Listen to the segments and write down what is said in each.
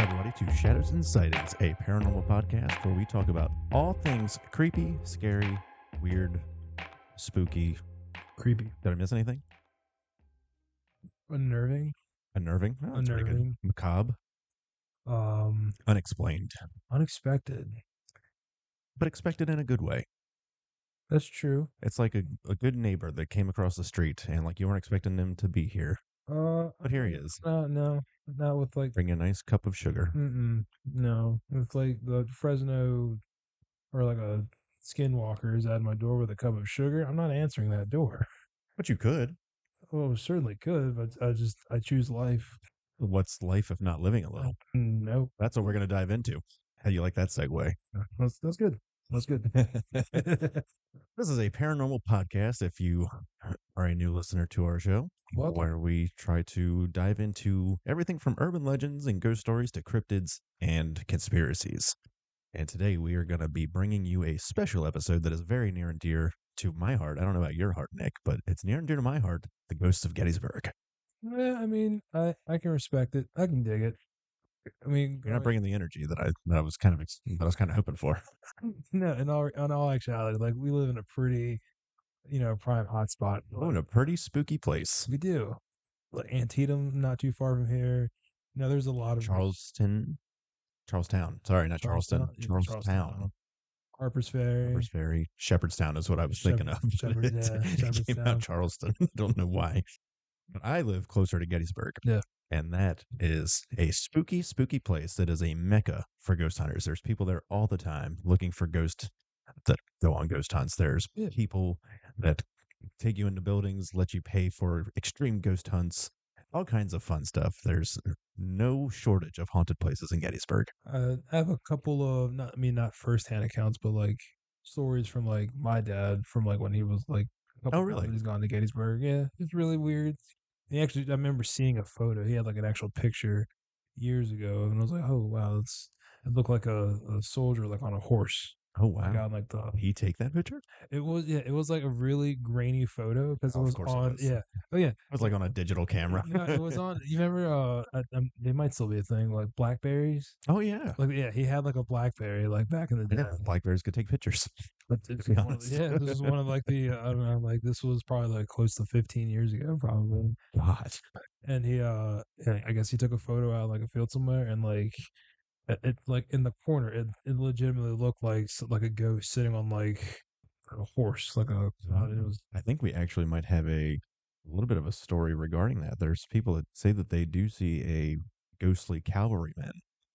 everybody, to Shadows and Sightings, a paranormal podcast where we talk about all things creepy, scary, weird, spooky. Creepy. Did I miss anything? Unnerving. Unnerving? Oh, that's pretty good. Unnerving. Macabre. Unexplained. Unexpected. But expected in a good way. That's true. It's like a good neighbor that came across the street and like you weren't expecting them to be here. But here he is. No, not with like. Bring a nice cup of sugar. No, with like the Fresno or like a skinwalker is at my door with a cup of sugar. I'm not answering that door. But you could. Well, certainly could, but I choose life. What's life if not living a little? Nope. That's what we're going to dive into. How do you like that segue? That's good. That's good. This is a paranormal podcast. If you are a new listener to our show, Welcome. where we try to dive into everything from urban legends and ghost stories to cryptids and conspiracies. And today we are going to be bringing you a special episode that is very near and dear to my heart. I don't know about your heart, Nick, but it's near and dear to my heart, the ghosts of Gettysburg. Yeah, I mean, I can respect it. I can dig it. I mean, You're not bringing the energy that I was kind of hoping for. No, in all actuality, like we live in a pretty, prime hotspot. Oh, in a pretty spooky place. We do. Like Antietam, not too far from here. There's a lot of Charlestown. Sorry, not Charleston. Charlestown. Harper's Ferry. Harper's Ferry. Shepherdstown is what I was thinking of. It came out Charleston. Don't know why. But I live closer to Gettysburg. Yeah. And that is a spooky, spooky place that is a mecca for ghost hunters. There's people there all the time looking for ghosts that go on ghost hunts. There's people that take you into buildings, let you pay for extreme ghost hunts, all kinds of fun stuff. There's no shortage of haunted places in Gettysburg. I have a couple of, not firsthand accounts, but like stories from like my dad from like when he was like a couple really? times he's gone to Gettysburg. Yeah, it's really weird. I remember seeing a photo. He had like an actual picture years ago, and I was like, "Oh wow, it looked like a soldier like on a horse." Oh wow! Like on like the. Did he take that picture? It was like a really grainy photo because it was on. Yeah. Oh yeah. It was like on a digital camera. No, it was on. You remember? They might still be a thing, like Blackberries. Oh yeah. Like yeah, he had like a Blackberry like back in the day. Yeah, Blackberries could take pictures. This is one of like the I don't know, like this was probably like close to 15 years ago, probably. God. And he I guess he took a photo out of, like a field somewhere, and like it like in the corner, it legitimately looked like a ghost sitting on like a horse, like a. It was. I think we actually might have a little bit of a story regarding that. There's people that say that they do see a ghostly cavalryman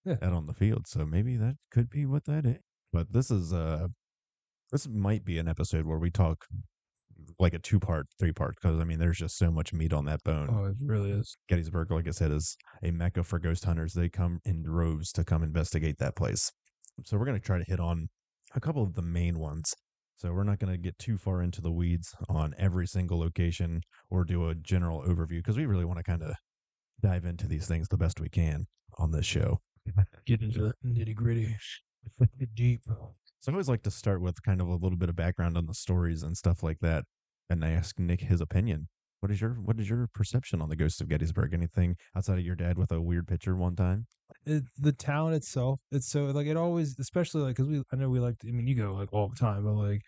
out on the field, so maybe that could be what that is. But this might be an episode where we talk like a 2-part, 3-part, because I mean, there's just so much meat on that bone. Oh, it really is. Gettysburg, like I said, is a mecca for ghost hunters. They come in droves to come investigate that place. So we're going to try to hit on a couple of the main ones. So we're not going to get too far into the weeds on every single location or do a general overview because we really want to kind of dive into these things the best we can on this show. Get into the nitty gritty, get deep. So I always like to start with kind of a little bit of background on the stories and stuff like that, and I ask Nick his opinion. What is your perception on the ghosts of Gettysburg? Anything outside of your dad with a weird picture one time? The town itself, it's so like it always, especially like because I know we like. I mean, you go like all the time, but like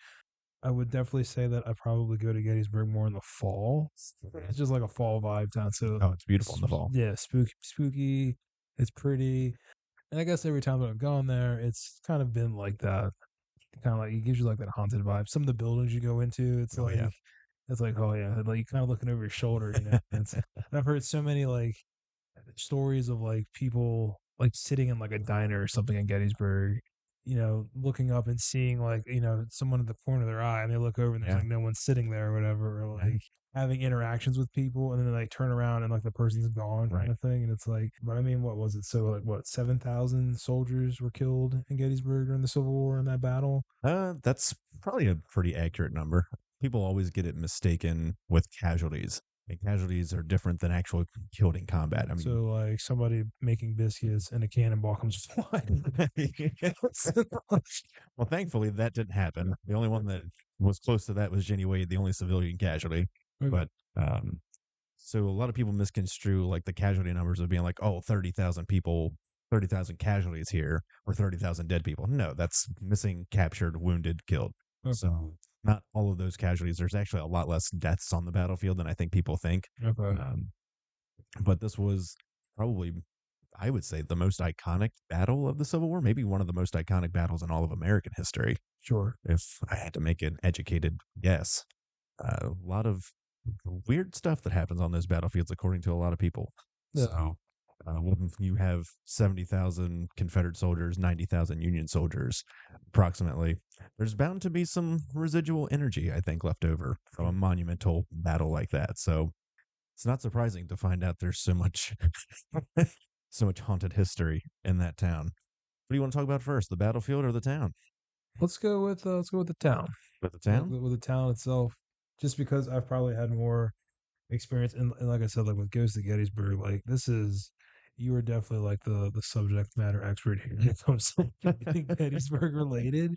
I would definitely say that I probably go to Gettysburg more in the fall. It's just like a fall vibe town. So it's beautiful in the fall. Yeah, spooky. It's pretty. And I guess every time that I've gone there, it's kind of been like that. Kind of like it gives you like that haunted vibe. Some of the buildings you go into, it's like oh yeah, like you kind of looking over your shoulder, And I've heard so many like stories of like people like sitting in like a diner or something in Gettysburg, looking up and seeing like someone in the corner of their eye, and they look over and there's like no one sitting there or whatever, or like having interactions with people, and then they like turn around and like the person's gone, kind of thing. And it's like, but I mean, what was it? So like, what 7,000 soldiers were killed in Gettysburg during the Civil War in that battle? That's probably a pretty accurate number. People always get it mistaken with casualties. And casualties are different than actual killed in combat. I mean, so like somebody making biscuits and a cannonball comes flying. Well, thankfully that didn't happen. The only one that was close to that was Jenny Wade, the only civilian casualty. Okay. But so a lot of people misconstrue like the casualty numbers of being like, 30,000 people 30,000 casualties here or 30,000 dead people. No, that's missing, captured, wounded, killed. Okay. So not all of those casualties. There's actually a lot less deaths on the battlefield than I think people think. Okay. Um, but this was probably, I would say, the most iconic battle of the Civil War, maybe one of the most iconic battles in all of American history, Sure. if I had to make an educated guess. A lot of weird stuff that happens on those battlefields, according to a lot of people. Yeah. So, when you have 70,000 Confederate soldiers, 90,000 Union soldiers, approximately, there's bound to be some residual energy, I think, left over from a monumental battle like that. So, it's not surprising to find out there's so much, so much haunted history in that town. What do you want to talk about first, the battlefield or the town? Let's go with the town. With the town? With the town itself, just because I've probably had more experience, and like I said, like with Ghost of Gettysburg, like this is you are definitely like the subject matter expert here when it comes to anything Gettysburg related.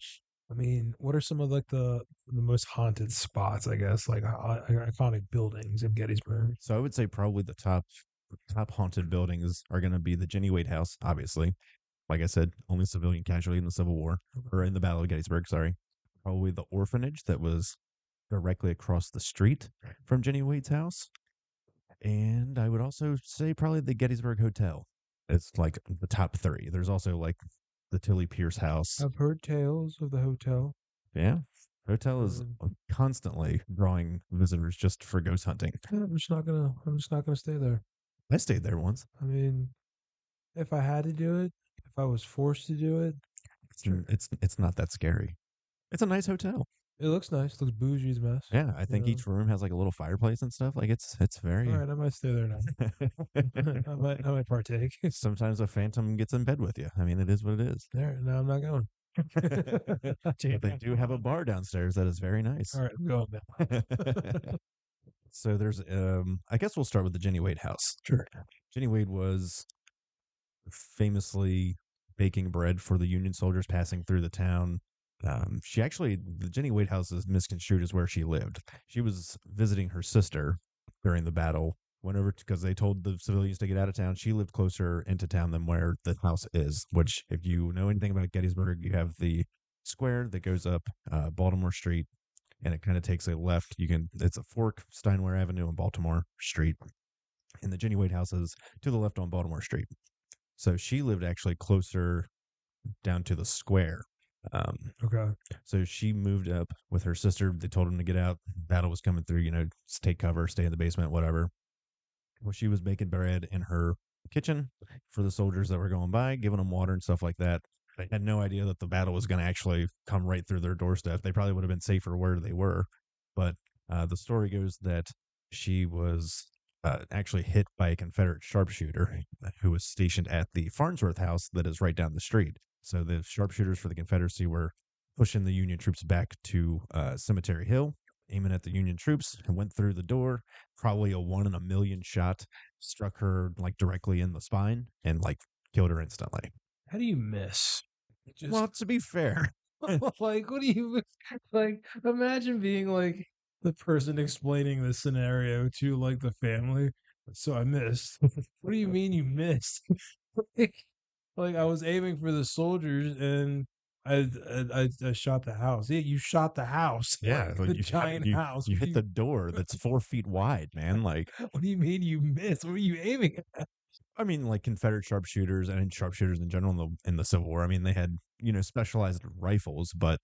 I mean, what are some of like the most haunted spots? I guess like iconic buildings in Gettysburg. So I would say probably the top haunted buildings are going to be the Jenny Wade House, obviously. Like I said, only civilian casualty in the Civil War or in the Battle of Gettysburg. Sorry, probably the orphanage that was directly across the street from Jenny Wade's house, and I would also say probably the Gettysburg Hotel. It's like the top three. There's also like the Tilly Pierce house. I've heard tales of the hotel. Yeah, hotel is Heard- constantly drawing visitors just for ghost hunting. Yeah, I'm just not gonna stay there. I stayed there once. I mean, if I had to do it, if I was forced to do it, sure. It's not that scary. It's a nice hotel. It looks nice. Looks bougie as mess. Yeah, I You think know. each room has like a little fireplace and stuff. Like it's All very. right, I might stay there now. I might partake. Sometimes a phantom gets in bed with you. I mean, it is what it is. There, no, I'm not going. But they do have a bar downstairs that is very nice. All right, I'm going now. So there's I guess we'll start with the Jenny Wade house. Sure. Jenny Wade was famously baking bread for the Union soldiers passing through the town. She actually, the Jenny Wade house is misconstrued as where she lived. She was visiting her sister during the battle. Went over because they told the civilians to get out of town. She lived closer into town than where the house is. Which, if you know anything about Gettysburg, you have the square that goes up Baltimore Street, and it kind of takes a left. It's a fork, Steinway Avenue and Baltimore Street, and the Jenny Wade house is to the left on Baltimore Street. So she lived actually closer down to the square. Um, Okay. so she moved up with her sister. They told them to get out. Battle was coming through, just take cover, stay in the basement, whatever. Well, she was baking bread in her kitchen for the soldiers that were going by, giving them water and stuff like that. They had no idea that the battle was going to actually come right through their doorstep. They probably would have been safer where they were. But the story goes that she was actually hit by a Confederate sharpshooter who was stationed at the Farnsworth house that is right down the street. So the sharpshooters for the Confederacy were pushing the Union troops back to Cemetery Hill, aiming at the Union troops, and went through the door. Probably a 1 in a million shot, struck her like directly in the spine and like killed her instantly. How do you miss? Just Well, to be fair, like, what do you like? Imagine being like the person explaining this scenario to like the family. So I missed. What do you mean you missed? like, like I was aiming for the soldiers and I shot the house. Yeah, you shot the house, yeah, like like the giant house. you What do hit you the door that's 4 feet wide, man. Like, what do you mean you missed? What are you aiming at? I mean, like Confederate sharpshooters and sharpshooters in general in the Civil War. I mean, they had specialized rifles, but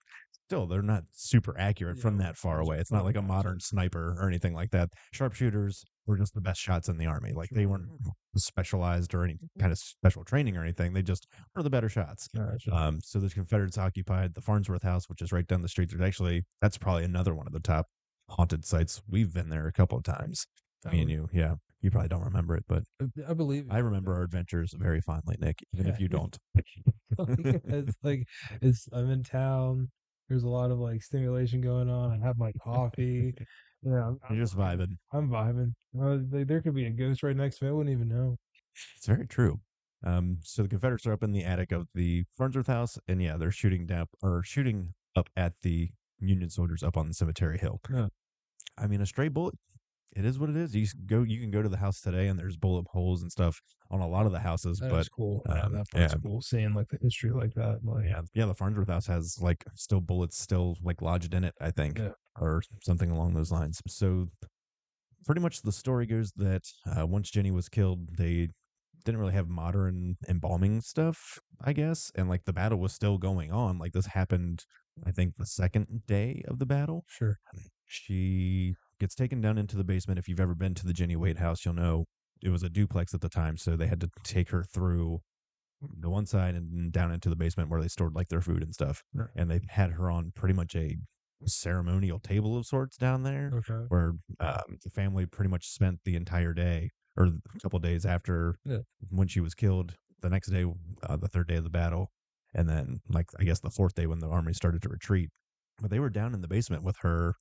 still, they're not super accurate Yeah, from that far gotcha. away. It's not Oh, like a gotcha. modern sniper or anything like that. Sharpshooters were just the best shots in the army. Like they weren't specialized or any kind of special training or anything. They just were the better shots. Gotcha. So the Confederates occupied the Farnsworth house, which is right down the street. That's probably another one of the top haunted sites. We've been there a couple of times. Me and you, yeah. You probably don't remember it, but I believe I it. remember our adventures very fondly, Nick, even if you Yeah. don't. It's like it's I'm in town. There's a lot of like stimulation going on. I have my coffee. Yeah, You're just vibing. I'm vibing. Like, there could be a ghost right next to me. I wouldn't even know. It's very true. So the Confederates are up in the attic of the Farnsworth house, and yeah, they're shooting up at the Union soldiers up on the Cemetery Hill. Yeah. I mean, a stray bullet it is what it is. You can go to the house today, and there's bullet holes and stuff on a lot of the houses. That But is cool. Yeah, that part's yeah, cool. Seeing like the history like that. Like, yeah, the Farnsworth house has like still bullets still like lodged in it, I think, yeah, or something along those lines. So pretty much the story goes that once Jenny was killed, they didn't really have modern embalming stuff, I guess, and like the battle was still going on. Like this happened, I think, the second day of the battle. sure. She gets taken down into the basement. If you've ever been to the Jenny Wade house, you'll know it was a duplex at the time, so they had to take her through the one side and down into the basement where they stored like their food and stuff. Right. And they had her on pretty much a ceremonial table of sorts down there, Okay. where the family pretty much spent the entire day or a couple days after Yeah. when she was killed. The next day, the third day of the battle, and then like I guess the fourth day when the army started to retreat. But they were down in the basement with her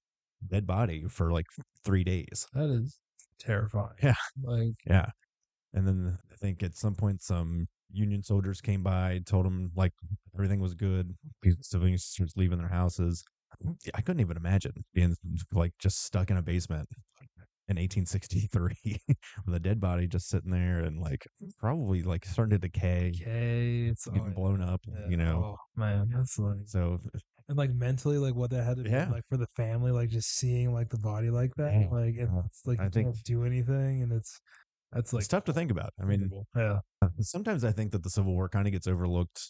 dead body for like 3 days. That is terrifying. Yeah, Like, yeah. And then I think at some point some Union soldiers came by, told them like everything was good. Civilians started leaving their houses. I couldn't even imagine being like just stuck in a basement in 1863 with a dead body just sitting there and like probably like starting to decay, okay, it's oh getting blown up, yeah, you know. oh man, that's like So and like mentally, like what that had to been yeah, like for the family, like just seeing like the body like that, yeah. like it's like I you think can't do anything, and that's it's like tough to think about. I mean, horrible. Yeah. sometimes I think that the Civil War kind of gets overlooked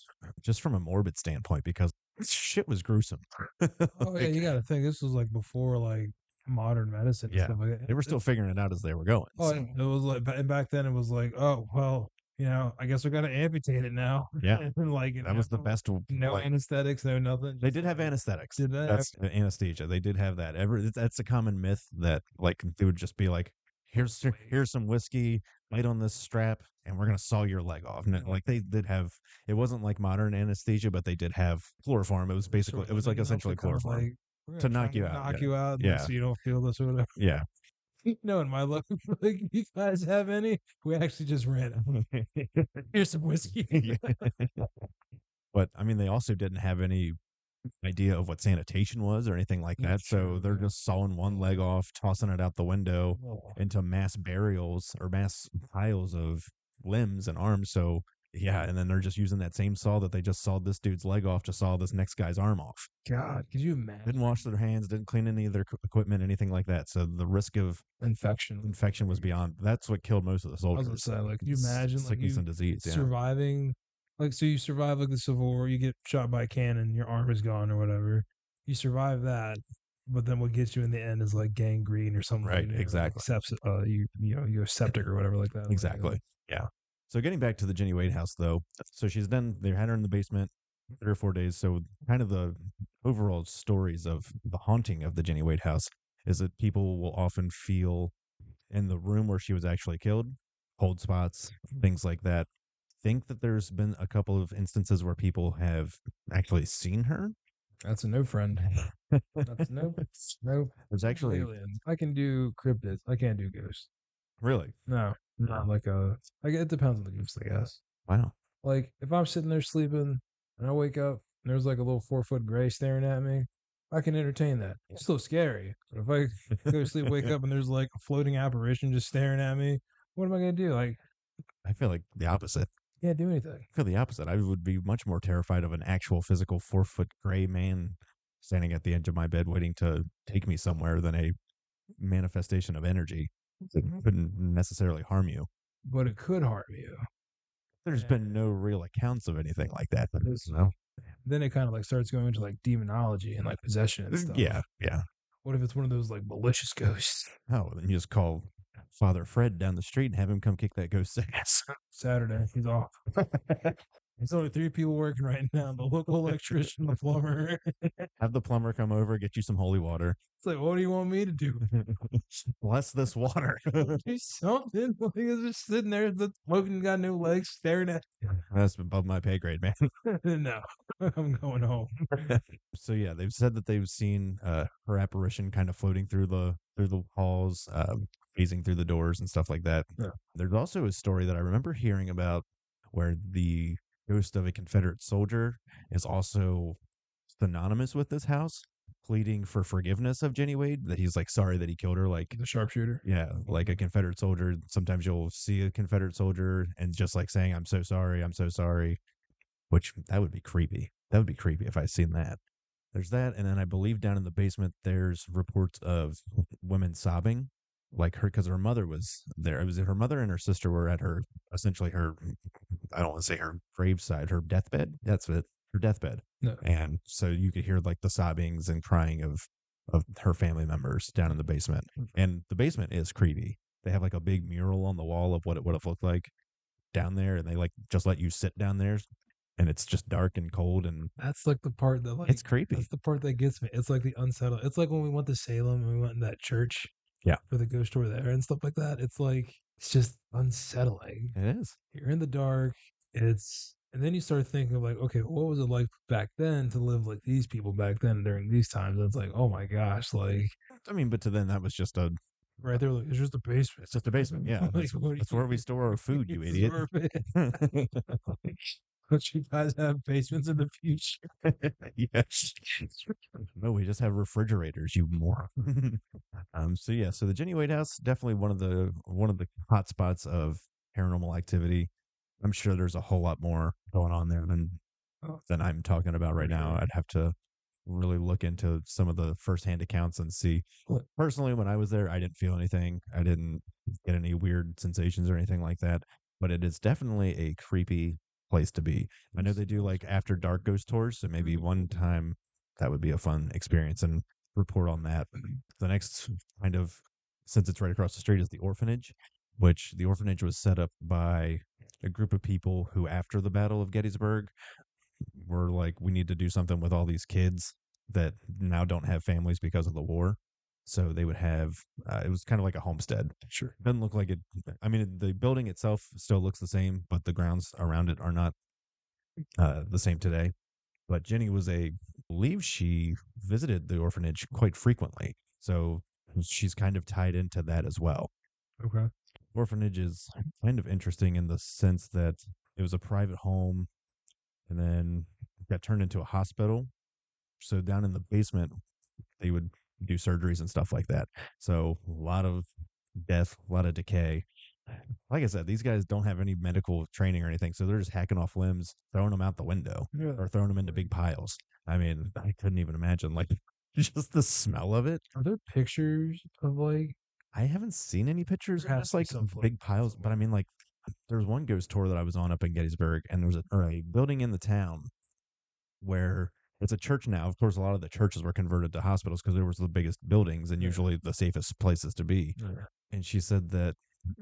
just from a morbid standpoint because shit was gruesome. Oh yeah, Like, you got to think this was like before like modern medicine and yeah, stuff like that. they were still figuring it out as they were going. Oh, So, and it was like, and back then it was like, oh well, I guess we got to amputate it now, yeah, and like, that was the best. no Like, anesthetics, no nothing. they Just did have like, anesthetics. did that? That's anesthesia. They did have that. That's a common myth that like they would just be like, here's some whiskey, bite on this strap, and we're gonna saw your leg off. And like they did have. It wasn't like modern anesthesia, but they did have chloroform. It was basically Sort it of was like letting enough to essentially kind of chloroform like we're to gonna try knock you and out. knock Yeah, you out, like yeah, so you don't feel this or whatever. yeah. No, in my life, like you guys have any? We actually just ran out. Here's some whiskey. Yeah. But I mean, they also didn't have any idea of what sanitation was or anything like that. That's So true. they're Yeah. just sawing one leg off, tossing it out the window Oh, into mass burials or mass piles of limbs and arms. So yeah, and then they're just using that same saw that they just sawed this dude's leg off to saw this next guy's arm off. God, could you Didn't imagine wash their hands, didn't clean any of their equipment, anything like that. So the risk of infection? infection was beyond. That's what killed most of the I was gonna soldiers. say, like, could you imagine like Sickness you and disease. Yeah, surviving, like, so you survive like the Civil War, you get shot by a cannon, your arm is gone or whatever. You survive that, but then what gets you in the end is like gangrene or something like right. like Exactly. sepsis, you're septic or whatever like that. Exactly. Yeah. So getting back to the Jenny Wade house, though, so she's done. They had her in the basement 3 or 4 days. So kind of the overall stories of the haunting of the Jenny Wade house is that people will often feel in the room where she was actually killed, cold spots, things like that. Think that there's been a couple of instances where people have actually seen her. That's a no, friend. That's no, no. There's actually Aliens. I can do cryptids. I can't do ghosts. really No, not like a. Like it depends on the ghost, I guess. wow. Like if I'm sitting there sleeping and I wake up and there's like a little 4 foot gray staring at me, I can entertain that. It's still scary. But if I go to sleep, wake up and there's like a floating apparition just staring at me, what am I gonna do? Like, I feel like the opposite. can't do anything. I feel the opposite. I would be much more terrified of an actual physical 4 foot gray man standing at the edge of my bed waiting to take me somewhere than a manifestation of energy that couldn't necessarily harm you. But it could harm you. There's And been no real accounts of anything like that. But no. then it kind of like starts going into like demonology and like possession and stuff. Yeah, yeah. What if it's one of those like malicious ghosts? Oh, then you just call Father Fred down the street and have him come kick that ghost's ass. Saturday, he's off. There's only 3 people working right now: the local electrician, the plumber. Have the plumber come over, get you some holy water. It's like, what do you want me to do? Bless this water. Do something. Like, he's just sitting there, the smoking, got no legs, staring at. That's above my pay grade, man. No, I'm going home. So yeah, they've said that they've seen her apparition kind of floating through the halls, phasing through the doors and stuff like that. Yeah. There's also a story that I remember hearing about where the ghost of a Confederate soldier is also synonymous with this house. pleading for forgiveness of Jenny Wade, that he's like sorry that he killed her. Like, The sharpshooter. yeah, like a Confederate soldier. Sometimes you'll see a Confederate soldier and just like saying, I'm so sorry, I'm so sorry, which that would be creepy. That would be creepy if I seen that. There's that. And then I believe down in the basement, there's reports of women sobbing, like her, because her mother was there. It was her mother and her sister were at her, essentially her, I don't want to say her graveside, her deathbed. That's it, her deathbed. No. And so you could hear like the sobbings and crying of her family members down in the basement. And the basement is creepy. They have like a big mural on the wall of what it would have looked like down there, and they like just let you sit down there, and it's just dark and cold, and That's like the part that it's like that's creepy. the part that gets me. It's like the unsettled. It's like when we went to Salem and we went in that church Yeah, for the ghost tour there and stuff like that. It's like it's just unsettling. it is. You're in the dark. It's and then you start thinking like, okay, what was it like back then to live like these people back then during these times? And it's like, oh my gosh, like I mean, but to them that was just a right there, like it's just a basement. it's just a basement. Yeah, Like, what do that's you where we store our food, you idiot. don't you guys have basements in the future? Yes. No, we just have refrigerators, you moron. So yeah, so the Jenny Wade house, definitely one of the hot spots of paranormal activity. I'm sure there's a whole lot more going on there Oh, than I'm talking about for right now. sure. I'd have to really look into some of the firsthand accounts and see. Personally, when I was there, I didn't feel anything. I didn't get any weird sensations or anything like that. But it is definitely a creepy place to be. I know they do like after dark ghost tours, so maybe one time that would be a fun experience and report on that. The next kind of, since it's right across the street, is the orphanage, which the orphanage was set up by a group of people who, after the Battle of Gettysburg, were like, we need to do something with all these kids that now don't have families because of the war. So they would have, it was kind of like a homestead. Sure. Doesn't look like it. I mean, the building itself still looks the same, but the grounds around it are not the same today. But Jenny was believe she visited the orphanage quite frequently. So she's kind of tied into that as well. Okay. Orphanage is kind of interesting in the sense that it was a private home and then got turned into a hospital. So down in the basement, they would do surgeries and stuff like that. So a lot of death, a lot of decay. Like I said, these guys don't have any medical training or anything, so they're just hacking off limbs, throwing them out the window, Yeah. or throwing them into big piles. I mean, I couldn't even imagine like just the smell of it. Are there pictures of like I haven't seen any pictures there of has just to be like some big footage piles, but I somewhere. mean, like there was one ghost tour that I was on up in Gettysburg, and there was a building in the town where it's a church now. Of course, a lot of the churches were converted to hospitals because they were the biggest buildings and Yeah. usually the safest places to be. Yeah. And she said that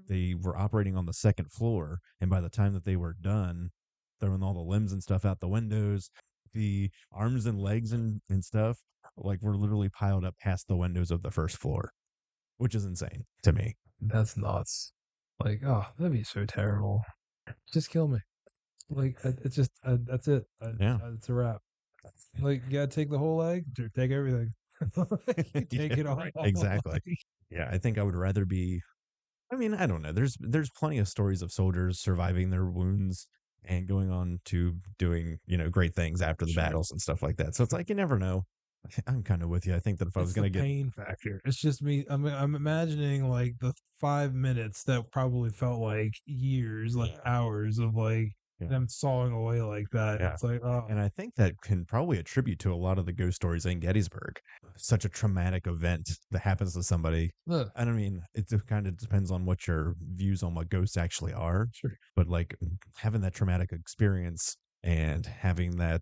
they were operating on the second floor, and by the time that they were done, throwing all the limbs and stuff out the windows, the arms and legs and stuff, like were literally piled up past the windows of the first floor, which is insane to me. That's nuts. Like, oh, that'd be so terrible. Just kill me. Like, it's just that's it. Yeah. It's a wrap. Like, you gotta take the whole leg, take everything. Take Yeah, it all. exactly. Yeah, I think I would rather be, I mean, I don't know. There's plenty of stories of soldiers surviving their wounds and going on to doing, great things after the Sure. battles and stuff like that. So it's like you never know. I'm kind of with you. I think that if I was It's the gonna get, pain factor. It's just me. I'm imagining like the 5 minutes that probably felt like years, like hours of like yeah, them sawing away like that. yeah, It's like, oh, and I think that can probably attribute to a lot of the ghost stories in Gettysburg. Such a traumatic event that happens to somebody. ugh, I don't mean it kind of depends on what your views on what ghosts actually are, sure. but like having that traumatic experience and having that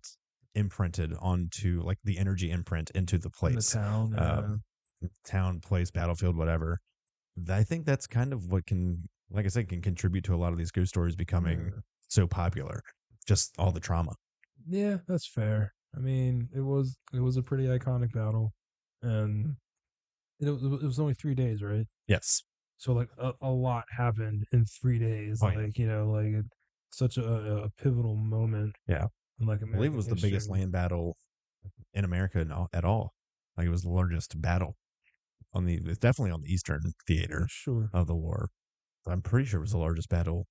imprinted onto like the energy imprint into the In the place, town, uh, yeah. town, place, battlefield, whatever. I think that's kind of what can, like I said, can contribute to a lot of these ghost stories becoming Yeah. so popular. Just all the trauma. Yeah, that's fair. I mean, it was a pretty iconic battle, and it was only 3 days, right? Yes. So like a lot happened in 3 days. Oh yeah. Like like such a pivotal moment Yeah. in like I believe it American was the biggest history. land battle in America at all. Like it was the largest battle it's definitely on the Eastern theater Sure. of the war. I'm pretty sure it was the largest battle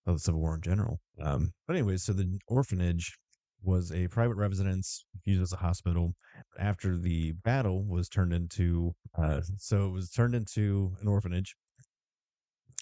of the Civil War in general. But anyways, so the orphanage was a private residence used as a hospital. After the battle was turned into, so it was turned into an orphanage.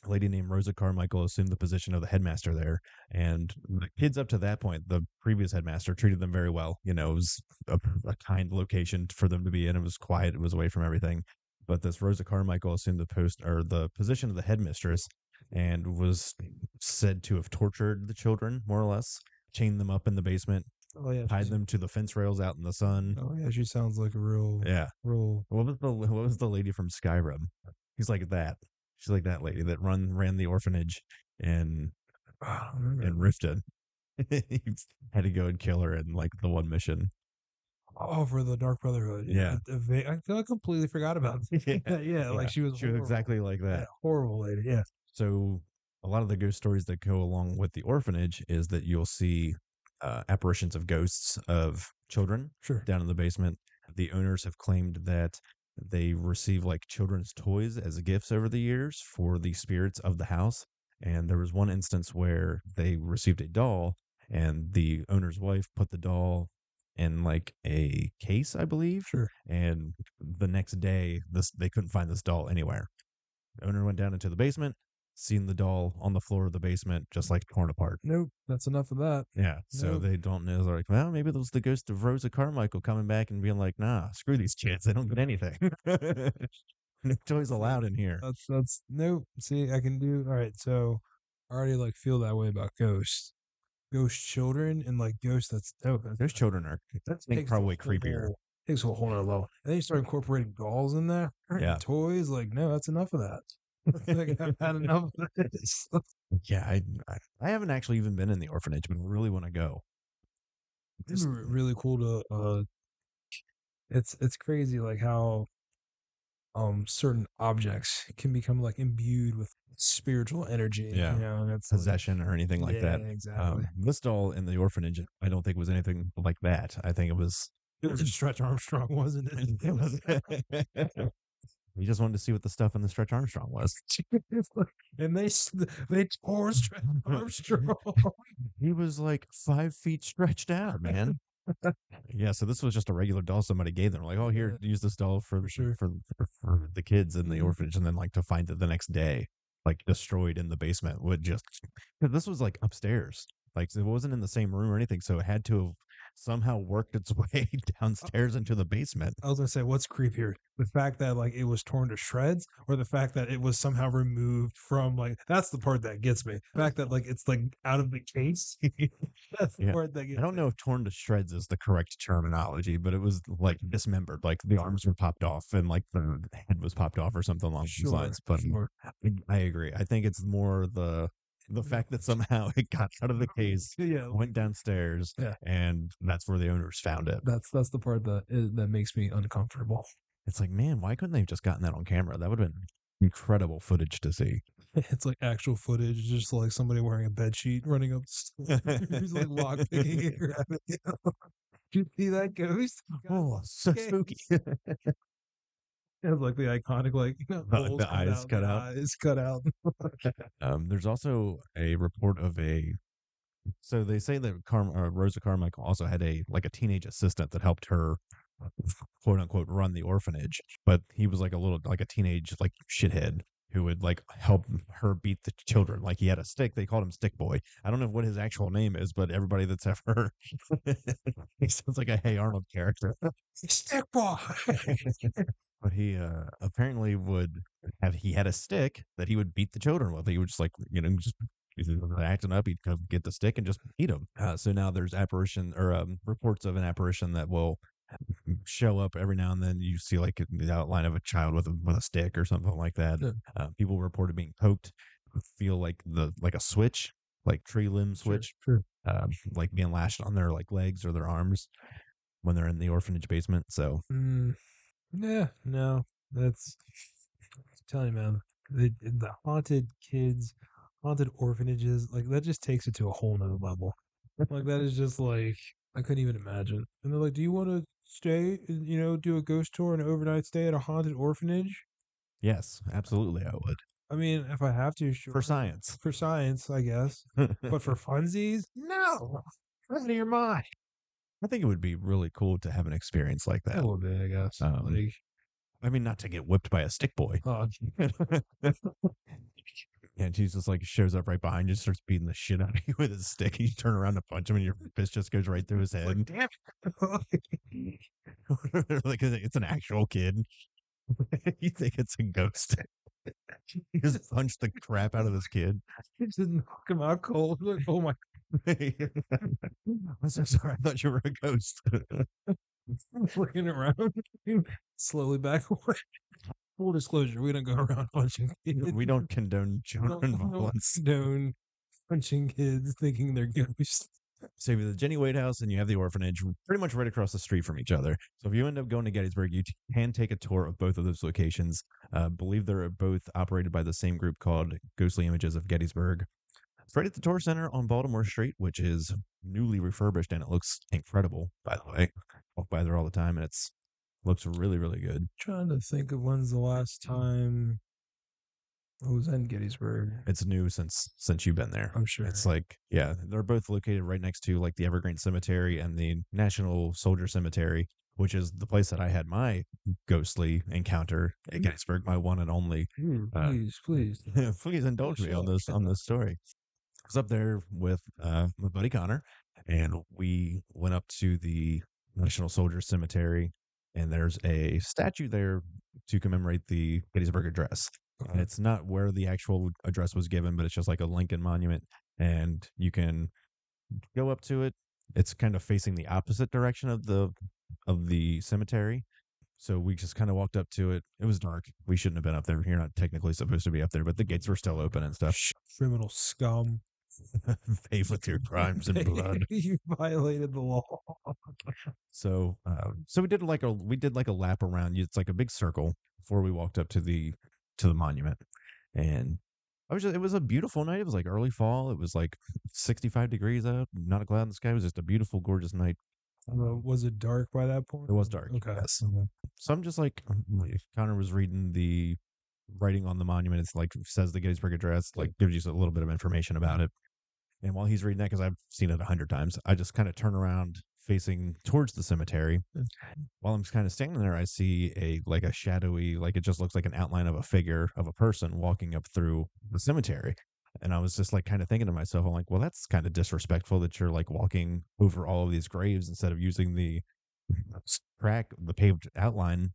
A lady named Rosa Carmichael assumed the position of the headmaster there, and the kids up to that point, the previous headmaster treated them very well. You know, it was a kind location for them to be in. It was quiet. It was away from everything. But this Rosa Carmichael assumed the post or the position of the headmistress, and was said to have tortured the children more or less, chained them up in the basement, Oh yeah, tied them to the fence rails out in the sun. oh yeah, she sounds like a real, Yeah. real. What was the lady from Skyrim? He's like that. She's like that lady that ran the orphanage and I don't remember. Rifted. He had to go and kill her in like the one mission. Oh, for the Dark Brotherhood. Yeah, Yeah. I feel I completely forgot about Yeah. that. Yeah, like Yeah. she was She was horrible. exactly like Yeah, that. horrible lady. Yeah, So a lot of the ghost stories that go along with the orphanage is that you'll see apparitions of ghosts of children sure. down in the basement. The owners have claimed that they receive like children's toys as gifts over the years for the spirits of the house. And there was one instance where they received a doll, and the owner's wife put the doll in like a case, I believe. Sure. And the next day, they couldn't find this doll anywhere. The owner went down into the basement, seen the doll on the floor of the basement, just like torn apart. Nope. That's enough of that. Yeah, so Nope. they don't know. They're like, well, maybe it was the ghost of Rosa Carmichael coming back and being like, nah, screw these kids. They don't get anything. No toys See, allowed in here. that's nope. See, I can do all right. So I already like feel that way about ghosts, ghost children, and like ghosts. That's dope. Those children are, I That think, takes to a probably creepier. takes to a whole nother level. And then you start incorporating dolls in there and Yeah. toys. Like, no, that's enough of that. Like, I've had enough of this. Yeah, I haven't actually even been in the orphanage, but I really want to go. It's Just, really cool to. It's crazy like how certain objects can become like imbued with spiritual energy. yeah, And it's like, possession or anything like yeah, that. exactly. This doll in the orphanage, I don't think was anything like that. I think it was. It was a Stretch Armstrong, wasn't it? It was. We just wanted to see what the stuff in the Stretch Armstrong was. And they tore Stretch Armstrong. He was like 5 feet stretched out, man. Yeah, so this was just a regular doll somebody gave them. Like, oh, here, Yeah, use this doll for sure. for the kids in the Mhm. orphanage, and then like to find it the next day, like destroyed in the basement. Would just 'cause this was like upstairs, like it wasn't in the same room or anything, so it had to have somehow worked its way downstairs into the basement. I was gonna say, what's creepier? The fact that like it was torn to shreds, or the fact that it was somehow removed from like that's the part that gets me. The fact that like it's like out of the case. That's the Yeah. part that I gets don't me. know if torn to shreds is the correct terminology, but it was like dismembered, like the arms were popped off and like the head was popped off or something along those Sure, lines. But sure. I agree. I think it's more the fact that somehow it got out of the case, Yeah, went downstairs, yeah. and that's where the owners found it. That's the part that makes me uncomfortable. It's like, man, why couldn't they have just gotten that on camera? That would have been incredible footage to see. It's like actual footage, just like somebody wearing a bed sheet running up the stairs, like lock picking it, grabbing it. Did you see that ghost? Got Oh, so scared. spooky. It has like the iconic like holes The cut eyes out, cut the out. eyes cut out. There's also a report of a. So they say that Rosa Carmichael also had a like a teenage assistant that helped her, quote unquote, run the orphanage. But he was like a little like a teenage like shithead who would like help her beat the children. Like he had a stick. They called him Stick Boy. I don't know what his actual name is, but everybody that's ever he sounds like a Hey Arnold character. Stick ball. But he apparently would have he had a stick that he would beat the children with. He would just like just if they were acting up, he'd come get the stick and just beat them. So now there's apparition or reports of an apparition that will show up every now and then. You see like the outline of a child with a stick or something like that. Yeah, People reported being poked, feel like a switch, like tree limb sure, switch, sure. like being lashed on their like legs or their arms when they're in the orphanage basement. So Mm, yeah, no, that's I'm telling you, man. The haunted kids, haunted orphanages, like that just takes it to a whole nother level. Like that is just like I couldn't even imagine. And they're like, "Do you want to stay? Do a ghost tour and an overnight stay at a haunted orphanage?" yes, absolutely, I would I mean, if I have to, for sure. science. For science, I guess. But for funsies, no. Out of your mind. I think it would be really cool to have an experience like That that. would be, I guess. Um, Like, I mean, not to get whipped by a stick boy. oh, And he just like shows up right behind you, starts beating the shit out of you with his stick. And you turn around to punch him, and your fist just goes right through his it's like, head. damn. Like it's an actual kid. You think it's a ghost? You just punch the crap out of this kid. Just knock him out cold. Like, oh my, I'm so sorry. I thought you were a ghost. looking around. Slowly back away. Full disclosure, we don't go around punching kids. We don't condone children We don't violence. condone punching kids thinking they're ghosts. So you have the Jenny Wade House and you have the orphanage pretty much right across the street from each other. So if you end up going to Gettysburg, you can take a tour of both of those locations. Believe they're both operated by the same group called Ghostly Images of Gettysburg. It's right at the tour center on Baltimore Street, which is newly refurbished and it looks incredible, by the way. I walk by there all the time and it's looks really, really good. Trying to think of when's the last time I was in Gettysburg. It's new since you've been there. I'm sure. It's like, yeah, they're both located right next to like the Evergreen Cemetery and the National Soldier Cemetery, which is the place that I had my ghostly encounter at Gettysburg, my one and only. Please, please. Please indulge me on this story. I was up there with my buddy Connor, and we went up to the National Soldier Cemetery, and there's a statue there to commemorate the Gettysburg Address. And it's not where the actual address was given, but it's just like a Lincoln monument, and you can go up to it. It's kind of facing the opposite direction of the cemetery. So we just kind of walked up to it. It was dark. We shouldn't have been up there. You're not technically supposed to be up there, but the gates were still open and stuff. Criminal scum. Pay with your crimes and blood. You violated the law. So we did like a lap around. It's like a big circle before we walked up to the monument, and it was a beautiful night. It was like early fall. It was like 65 degrees out, not a cloud in the sky. It was just a beautiful, gorgeous night. Was it dark by that point? It was dark. Okay. Yes. So I'm just like Connor was reading the writing on the monument. It's like says the Gettysburg Address, like gives you a little bit of information about it. And while he's reading that, because I've seen it 100 times, I just kind of turn around facing towards the cemetery. While I'm kind of standing there, I see a shadowy, like it just looks like an outline of a figure of a person walking up through the cemetery. And I was just like kind of thinking to myself, I'm like, well, that's kind of disrespectful that you're like walking over all of these graves instead of using the the paved outline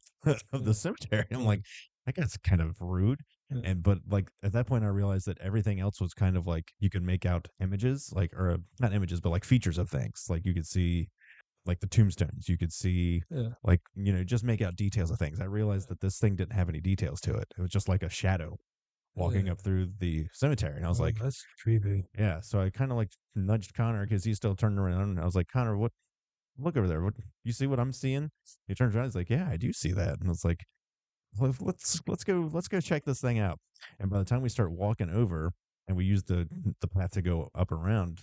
of the cemetery. I'm like, I guess kind of rude. And but like at that point I realized that everything else was kind of like you could make out images, like or not images, but like features of things. Like you could see like the tombstones, you could see like, just make out details of things. I realized that this thing didn't have any details to it. It was just like a shadow walking up through the cemetery. And I was like, that's creepy. yeah. So I kind of like nudged Connor because he's still turning around. And I was like, Connor, what look over there. What you see what I'm seeing? He turns around, he's like, yeah, I do see that. And it's like, let's go check this thing out. And by the time we start walking over and we use the path to go up around,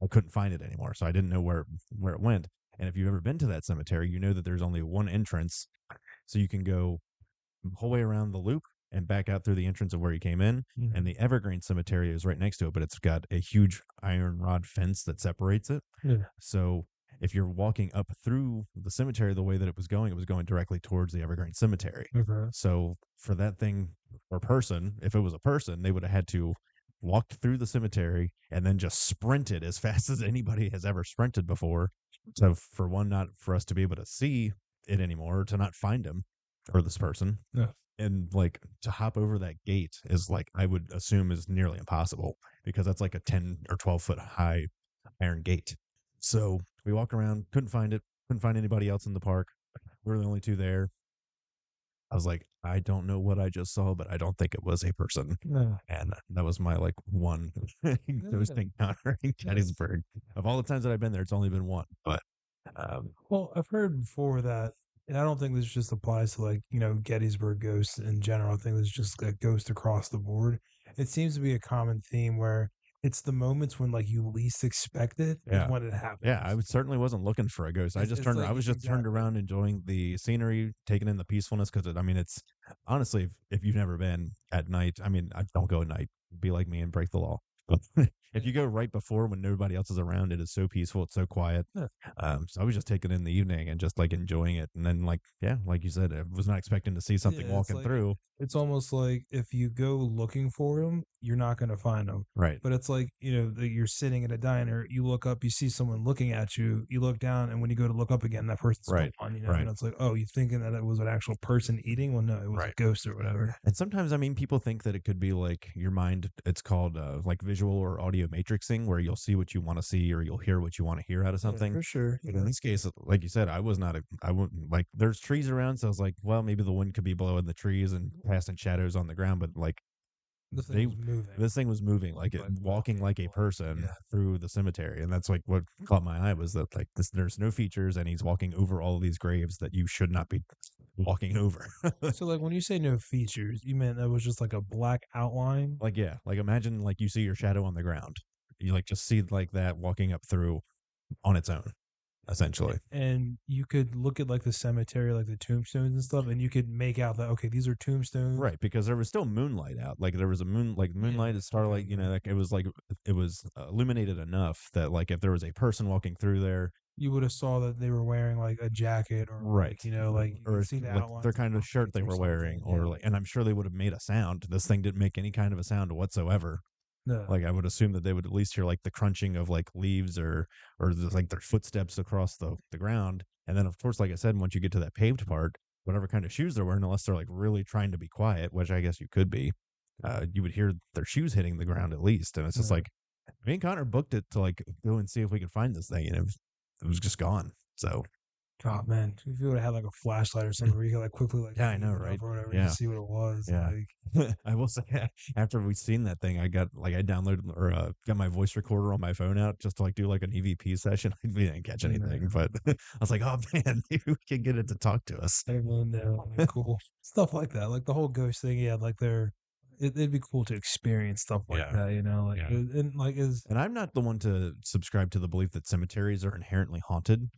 I couldn't find it anymore. So I didn't know where it went. And if you've ever been to that cemetery, you know that there's only one entrance. So you can go the whole way around the loop and back out through the entrance of where you came in. And the Evergreen Cemetery is right next to it, but it's got a huge iron rod fence that separates it. So if you're walking up through the cemetery the way that it was going directly towards the Evergreen Cemetery. So for that thing or person, if it was a person, they would have had to walked through the cemetery and then just sprinted as fast as anybody has ever sprinted before. So for one, not for us to be able to see it anymore, to not find him or this person. And like to hop over that gate is like, I would assume is nearly impossible because that's like a 10 or 12 foot high iron gate. So we walked around, couldn't find it, couldn't find anybody else in the park. We were the only two there. I was like, I don't know what I just saw, but I don't think it was a person. And that was my like one ghost encounter in Gettysburg. Of all the times that I've been there, it's only been one. But well, I've heard before that, and I don't think this just applies to like Gettysburg ghosts in general. I think this is just a ghost across the board. It seems to be a common theme where it's the moments when like you least expect it is when it happens. Yeah, certainly wasn't looking for a ghost. I was just turned around enjoying the scenery, taking in the peacefulness because I mean it's honestly if you've never been at night, I mean I don't go at night. Be like me and break the law. If you go right before when nobody else is around, it is so peaceful. It's so quiet. Yeah. So I was just taking it in the evening and just like enjoying it. And then like, yeah, like you said, I was not expecting to see Yeah, something it's walking like through. it's almost like if you go looking for them, you're not going to find them. Right. But it's like, that you're sitting at a diner, you look up, you see someone looking at you look down, and when you go to look up again, that person's Right. gone, and Right. it's like, oh, you thinking that it was an actual person eating? Well, no, it was a Right. ghost or whatever. And sometimes, I mean, people think that it could be like your mind. It's called like visual or audio matrixing, where you'll see what you want to see or you'll hear what you want to hear out of Yeah, something. for sure. But in this case, like you said, I was not, I wouldn't like, there's trees around. So I was like, well, maybe the wind could be blowing the trees and casting shadows on the ground. But like, This thing they, was moving, this thing was moving, like it like walking like a person yeah. through the cemetery. And that's like what caught my eye was that like this, there's no features and he's walking over all of these graves that you should not be walking over. So like when you say no features, you meant that was just like a black outline, Like, yeah, like imagine like you see your shadow on the ground. You like just see like that walking up through on its own, essentially. and you could look at like the cemetery, like the tombstones and stuff, and you could make out that okay, these are tombstones. Right, because there was still moonlight out. Like there was a like Yeah. moonlight and Okay. starlight, like it was illuminated enough that like if there was a person walking through there, You would have saw that they were wearing like a jacket or right. like like you Or could see the like their outlines of kind of shirt concrete they or were wearing, something. or Yeah. like, and I'm sure they would have made a sound. This thing didn't make any kind of a sound whatsoever. No. Like I would assume that they would at least hear like the crunching of like leaves or just, like their footsteps across the ground. And then of course, like I said, once you get to that paved part, whatever kind of shoes they're wearing, unless they're like really trying to be quiet, which I guess you could be, you would hear their shoes hitting the ground at least. And it's just No. like me and Connor booked it to like go and see if we could find this thing, and it was just gone. So Oh man, if you would have had like a flashlight or something where you could like quickly like yeah, I know, beam it right? up or whatever to Yeah. see what it was, Yeah. like I will say after we seen that thing, I got like I downloaded or got my voice recorder on my phone out just to like do like an EVP session. We didn't catch anything, no. but I was like, oh man, maybe we can get it to talk to us. Everyone there, like cool stuff like that, like the whole ghost thing. Yeah, like it'd be cool to experience stuff like Yeah. that, like Yeah. and like is And I'm not the one to subscribe to the belief that cemeteries are inherently haunted.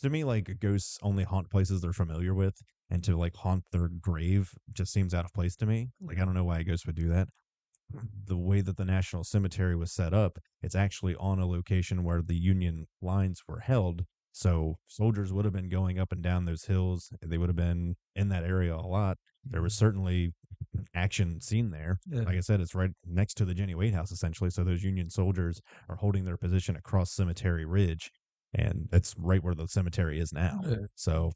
To me, like ghosts only haunt places they're familiar with, and to like haunt their grave just seems out of place to me. Like I don't know why a ghost would do that. The way that the National Cemetery was set up, it's actually on a location where the Union lines were held. So soldiers would have been going up and down those hills. They would have been in that area a lot. There was certainly action seen there. yeah, Like I said, it's right next to the Jenny Wade House, essentially. So those Union soldiers are holding their position across Cemetery Ridge, and that's right where the cemetery is now. yeah, So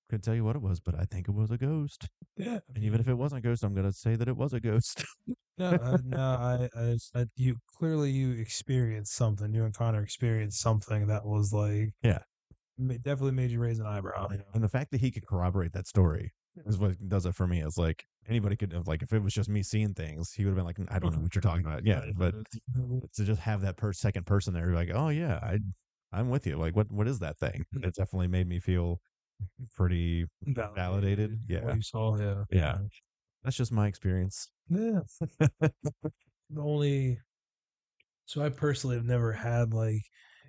couldn't tell you what it was, but I think it was a ghost. yeah. I And even if it mean, wasn't a ghost, I'm gonna say that it was a ghost. no, no, you clearly you experienced something. You and Connor experienced something that was like Yeah. definitely made you raise an eyebrow. And the fact that he could corroborate that story is what does it for me. It's like anybody could have, like, if it was just me seeing things, he would have been like, I don't know what you're talking about. Yeah. But to just have that second person there, like, oh yeah, I'm with you. Like, what is that thing? It definitely made me feel pretty validated. Validated what Yeah. you saw. Yeah, Yeah. That's just my experience. yeah. The only So I personally have never had like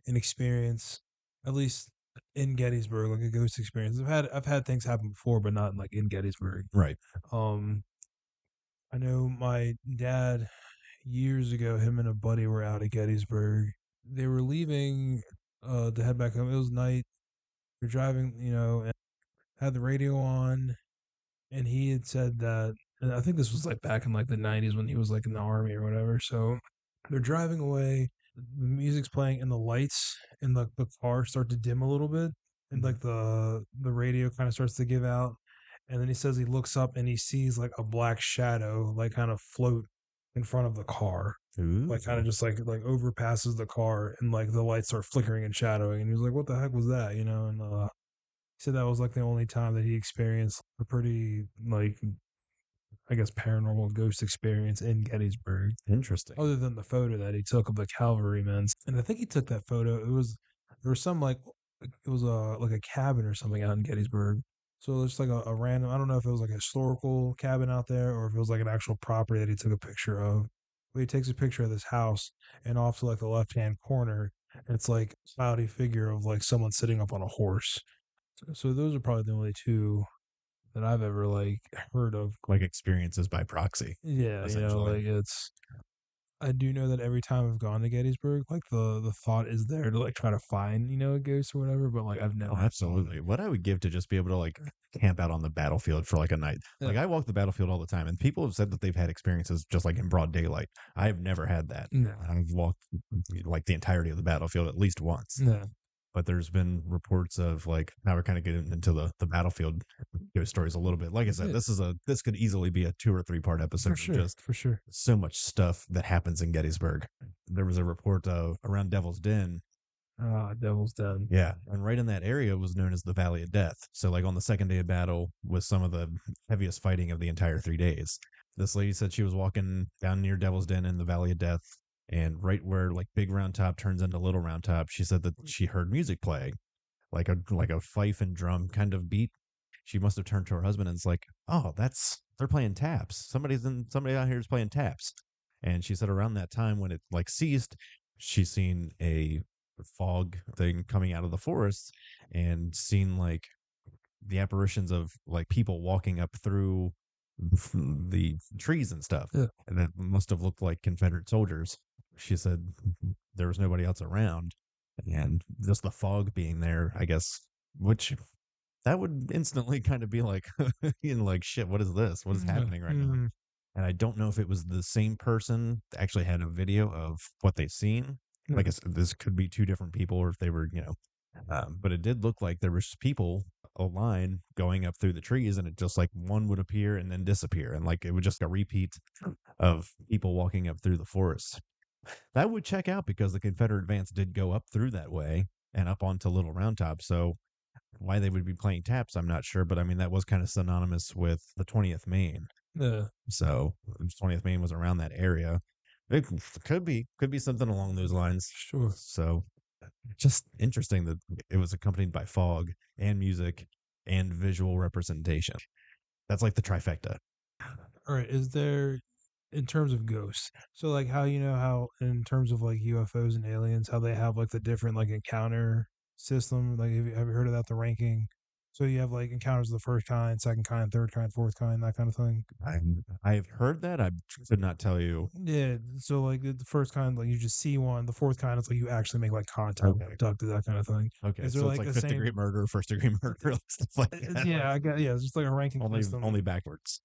an experience, at least in Gettysburg, like a ghost experience. I've had things happen before, but not like in Gettysburg. Right. Um, I know my dad years ago, him and a buddy were out at Gettysburg. They were leaving to head back home. It was night. They're driving, and had the radio on, and he had said that, and I think this was like back in like the '90s when he was like in the army or whatever. So they're driving away, the music's playing, and the lights in the car start to dim a little bit, and like the radio kind of starts to give out. And then he says he looks up and he sees like a black shadow, like kind of float in front of the car, Ooh. like kind of just like overpasses the car, and like the lights start flickering and shadowing. And he was like, "What the heck was that?" And he said that was like the only time that he experienced a pretty like I guess paranormal ghost experience in Gettysburg, Interesting. other than the photo that he took of the cavalrymen. And I think he took that photo. There was some it was a like a cabin or something out in Gettysburg. So it's like a random. I don't know if it was like a historical cabin out there or if it was like an actual property that he took a picture of. But he takes a picture of this house, and off to like the left hand corner, it's like a cloudy figure of like someone sitting up on a horse. So those are probably the only two that I've ever like heard of. Like experiences by proxy, Yeah, essentially. like it's I do know that every time I've gone to Gettysburg, like the thought is there to like try to find, you know, a ghost or whatever, but like I've Oh, never found absolutely. What I would give to just be able to like camp out on the battlefield for like a night. it. Like I walk the battlefield all the time, and people have said that they've had experiences just like in broad daylight. I have never had that. No, I've walked like the entirety of the battlefield at least once. no, But there's been reports of like now we're kind of getting into the battlefield ghost stories a little bit. Like I said, yeah, this could easily be a 2 or 3 part for episode of sure, just for sure. so much stuff that happens in Gettysburg. There was a report around Devil's Den. Ah, Devil's Den. Yeah. And right in that area was known as the Valley of Death. So, like on the second day of battle was some of the heaviest fighting of the entire 3 days. This lady said she was walking down near Devil's Den in the Valley of Death. And right where like Big Round Top turns into Little Round Top, she said that she heard music playing, like a fife and drum kind of beat. She must have turned to her husband and it's like, oh, that's they're playing taps. Somebody out here is playing taps. And she said around that time when it like ceased, she's seen a fog thing coming out of the forest and seen like the apparitions of like people walking up through the trees and stuff. Yeah, And that must have looked like Confederate soldiers. She said there was nobody else around. And just the fog being there, I guess, which that would instantly kind of be like, like, shit, what is this? What is yeah, happening right now? And I don't know if it was the same person that actually had a video of what they've seen. yeah, Like I said, this could be two different people, or if they were, but it did look like there was people a line going up through the trees, and it just like one would appear and then disappear, and like it would just a repeat of people walking up through the forest. That would check out because the Confederate advance did go up through that way and up onto Little Round Top. So why they would be playing taps, I'm not sure, but I mean that was kind of synonymous with the 20th Maine. yeah, So 20th Maine was around that area. It could be something along those lines. sure. So just interesting that it was accompanied by fog and music and visual representation. That's like the trifecta. All right, is there in terms of ghosts? So like how you know how in terms of like UFOs and aliens, how they have like the different like encounter system. Like have you heard of that? The ranking. So you have like encounters of the first kind, second kind, third kind, fourth kind, that kind of thing. I I have heard that. I could not tell you. Yeah. So like the first kind, like you just see one. The fourth kind, it's like you actually make like contact, Okay. abducted, that kind of thing. Okay. Is there So it's like like a fifth degree same? murder, first degree murder, stuff like that. Yeah, I got yeah. It's just like a ranking Only system, backwards.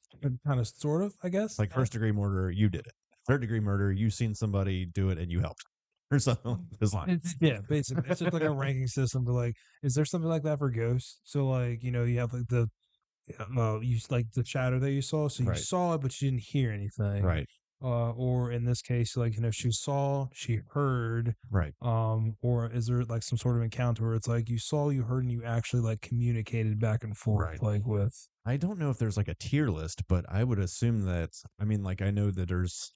kind of sort of, I guess. Like first degree murder, you did it. Third degree murder, you seen somebody do it and you helped. Or something along those lines. Yeah, basically, it's just like a ranking system. To like, is there something like that for ghosts? So like, you know, you have like the like the shadow that you saw. So you Right. saw it, but you didn't hear anything. Right. Or in this case, like you know, she saw, she heard. Right. Or is there like some sort of encounter where it's like you saw, you heard, and you actually like communicated back and forth, Right. like with. I don't know if there's like a tier list, but I would assume that, I mean, like, I know that there's,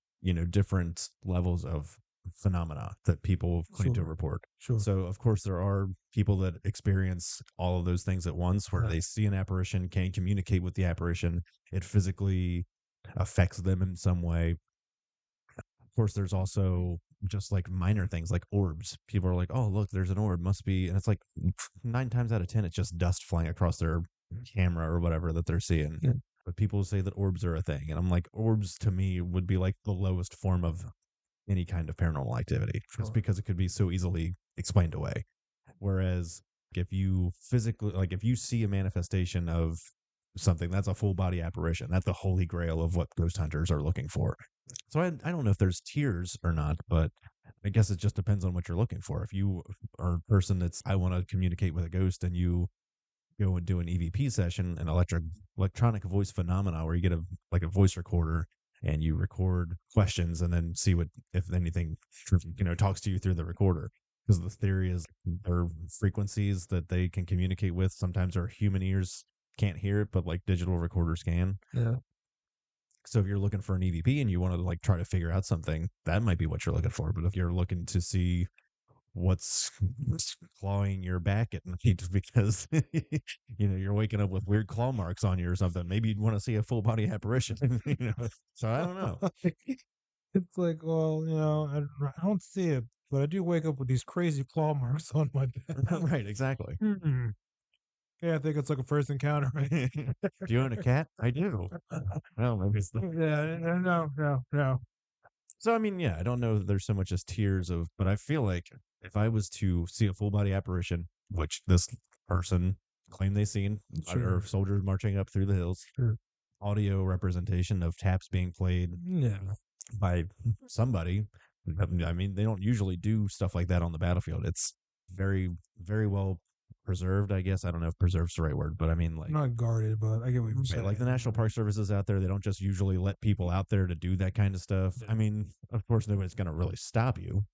different levels of phenomena that people claim to Sure, report. sure. So, of course, there are people that experience all of those things at once where Uh, they see an apparition, can communicate with the apparition, it physically affects them in some way. Of course, there's also just like minor things like orbs. People are like, oh, look, there's an orb, must be. And it's like 9 times out of 10, it's just dust flying across their camera or whatever that they're seeing. yeah, But people say that orbs are a thing. And I'm like, orbs to me would be like the lowest form of any kind of paranormal activity just sure. because it could be so easily explained away. Whereas if you physically, like if you see a manifestation of something, that's a full body apparition. That's the holy grail of what ghost hunters are looking for. So I don't know if there's tiers or not, but I guess it just depends on what you're looking for. If you are a person that's, I want to communicate with a ghost and you go and do an EVP session, an electronic voice phenomena where you get a voice recorder and you record questions and then see what if anything talks to you through the recorder because the theory is there are frequencies that they can communicate with. Sometimes our human ears can't hear it, but like digital recorders can. Yeah, So if you're looking for an EVP and you want to like try to figure out something, that might be what you're looking for. But if you're looking to see what's clawing your back at night because you're waking up with weird claw marks on you or something, maybe you'd want to see a full body apparition. So I don't know. it's like, well, you know, I don't see it, but I do wake up with these crazy claw marks on my back. Right, exactly. Hmm. Yeah, I think it's like a first encounter, right? Do you own a cat? I do. Well, maybe it's the Yeah, no, no, no. So I mean, yeah, I don't know that there's so much as tiers of, but I feel like if I was to see a full body apparition, which this person claimed they seen, or Sure, soldiers marching up through the hills, sure. audio representation of taps being played Yeah, by somebody. I mean, they don't usually do stuff like that on the battlefield. It's very, very well preserved, I guess. I don't know if preserved's the right word, but I mean, like, not guarded, but I get what you're right, like the saying. National Park Service is out there. They don't just usually let people out there to do that kind of stuff. Yeah. I mean, of course, nobody's going to really stop you.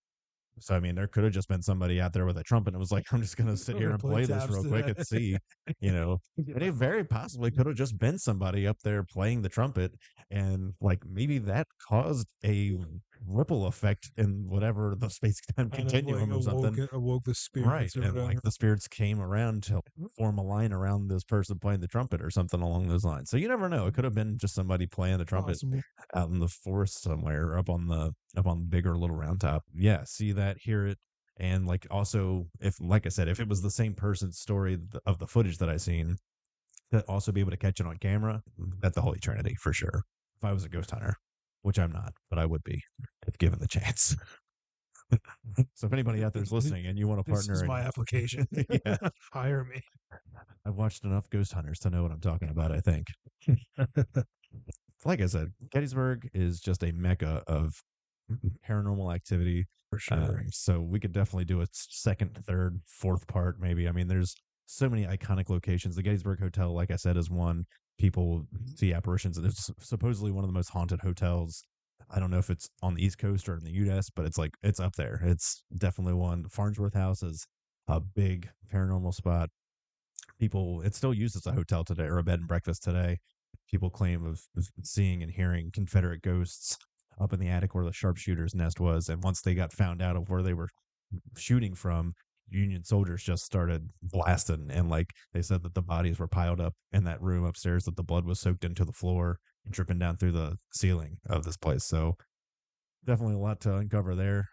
So, I mean, there could have just been somebody out there with a trumpet and was like, I'm just going to sit I'm here gonna and play play this taps real quick today. and see, you know. And it very possibly could have just been somebody up there playing the trumpet. And like maybe that caused a ripple effect in whatever the space time Kind of like continuum or something. awoke the Right. spirits or And like whatever. the spirits came around to form a line around this person playing the trumpet or something along those lines. So you never know. It could have been just somebody playing the trumpet Possible. out in the forest somewhere, up on the big or little round top. Yeah, see that, hear it. And like also if like I said, if it was the same person's story of the footage that I seen, to also be able to catch it on camera, that's the Holy Trinity for sure. If I was a ghost hunter, which I'm not, but I would be if given the chance. So if anybody out there is listening and you want a This is partner my and application. yeah, Hire me. I've watched enough ghost hunters to know what I'm talking about, I think. Like I said, Gettysburg is just a mecca of paranormal activity. For sure. So we could definitely do a second, third, fourth part, maybe. I mean, there's so many iconic locations. The Gettysburg Hotel, like I said, is one. People see apparitions, and it's supposedly one of the most haunted hotels. I don't know if it's on the East Coast or in the U.S., but it's like it's up there. It's definitely one. Farnsworth House is a big paranormal spot. People, it's still used as a hotel today or a bed and breakfast today. People claim of seeing and hearing Confederate ghosts up in the attic where the sharpshooter's nest was. And once they got found out of where they were shooting from, Union soldiers just started blasting. And like they said that the bodies were piled up in that room upstairs, that the blood was soaked into the floor and dripping down through the ceiling of this place. So definitely a lot to uncover there.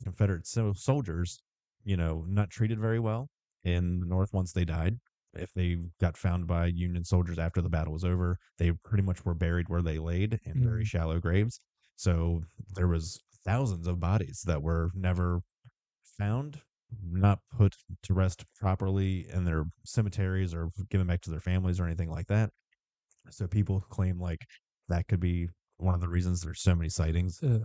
Confederate soldiers, not treated very well in the North once they died. If they got found by Union soldiers after the battle was over, they pretty much were buried where they laid in very Mm, shallow graves. So there was thousands of bodies that were never found, not put to rest properly in their cemeteries or given back to their families or anything like that. So people claim like that could be one of the reasons there's so many sightings. yeah.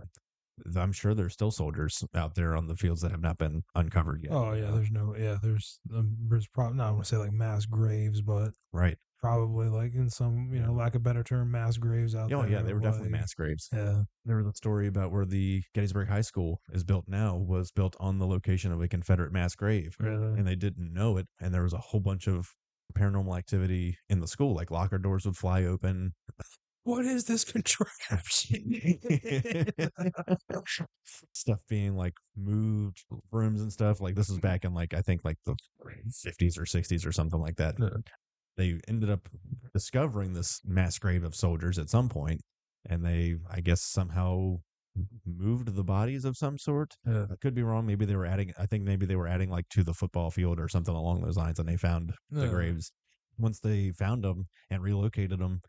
I'm sure there's still soldiers out there on the fields that have not been uncovered yet. Oh yeah, there's probably not, I want to say like mass graves, but Right. probably like in some, Yeah. lack of better term, mass graves out Oh yeah, there they of were definitely like, mass graves. yeah, There was a story about where the Gettysburg High School is built now was built on the location of a Confederate mass grave, really. and they didn't know it. And there was a whole bunch of paranormal activity in the school, like locker doors would fly open. What is this contraption? Stuff being like moved, rooms and stuff. Like this was back in like I think like the 50s or 60s or something like that. Yeah, They ended up discovering this mass grave of soldiers at some point, and they, I guess, somehow moved the bodies of some sort. yeah, I could be wrong. Maybe they were adding. I think maybe they were adding like to the football field or something along those lines, and they found the yeah. graves. Once they found them and relocated them,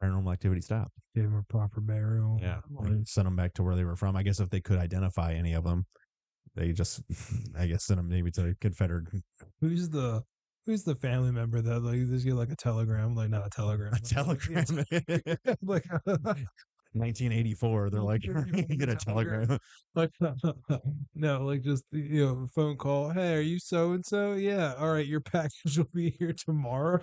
paranormal activity stopped. Gave him a proper burial. Yeah, like Like, sent them back to where they were from. I guess if they could identify any of them, they just, I guess, sent them maybe to Confederate. who's the who's the family member that like just get like a telegram, like not a A telegram, telegram. like 1984. They're like, you get a telegram. like no, like just phone call. Hey, are you so and so? Yeah, all right, your package will be here tomorrow.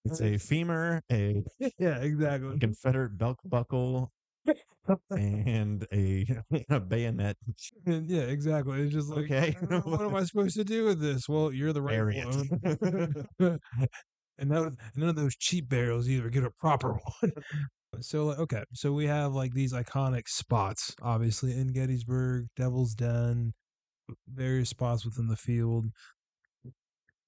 It's a femur, a Yeah, exactly. Confederate belt buckle, and a bayonet. And yeah, exactly. It's just like, Okay, what am I supposed to do with this? Well, you're the right bury one. it. And none of those cheap burials either. Get a proper one. So like, okay, so we have like these iconic spots, obviously in Gettysburg, Devil's Den, various spots within the field.